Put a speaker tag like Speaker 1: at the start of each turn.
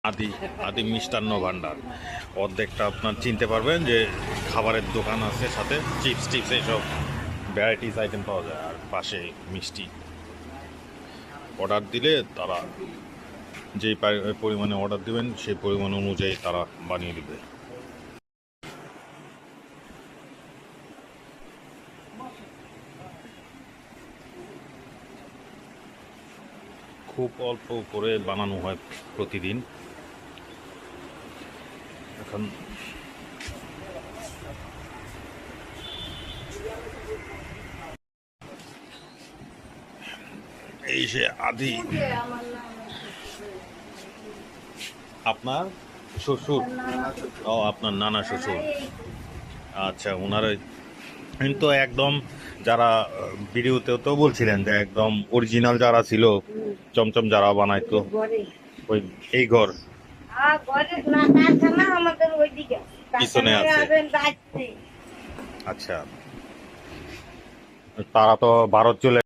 Speaker 1: আদি আদি মিষ্টান্ন ভান্ডার। অর্ধেকটা আপনার চিনতে পারবেন যে খাবারের দোকান আছে, সাথে চিপস টিপস এইসব ভ্যারাইটিস আইটেম পাওয়া যায়, আর পাশে মিষ্টি। অর্ডার দিলে তারা যেই পরিমাণে অর্ডার দিবেন সেই পরিমাণ অনুযায়ী তারা বানিয়ে দিবে। খুব অল্প করে বানানো হয় প্রতিদিন। এখন এই সে আদি। আপনার শ্বশুর? ও, আপনার নানা শ্বশুর। আচ্ছা, ওনারা কিন্তু একদম যারা ভিডিওতেও তো বলছিলেন যে একদম অরিজিনাল যারা ছিল, চমচম যারা বানাইতো, ওই এই ঘর পিছনে আছে। আচ্ছা, তারা তো ভারত চলে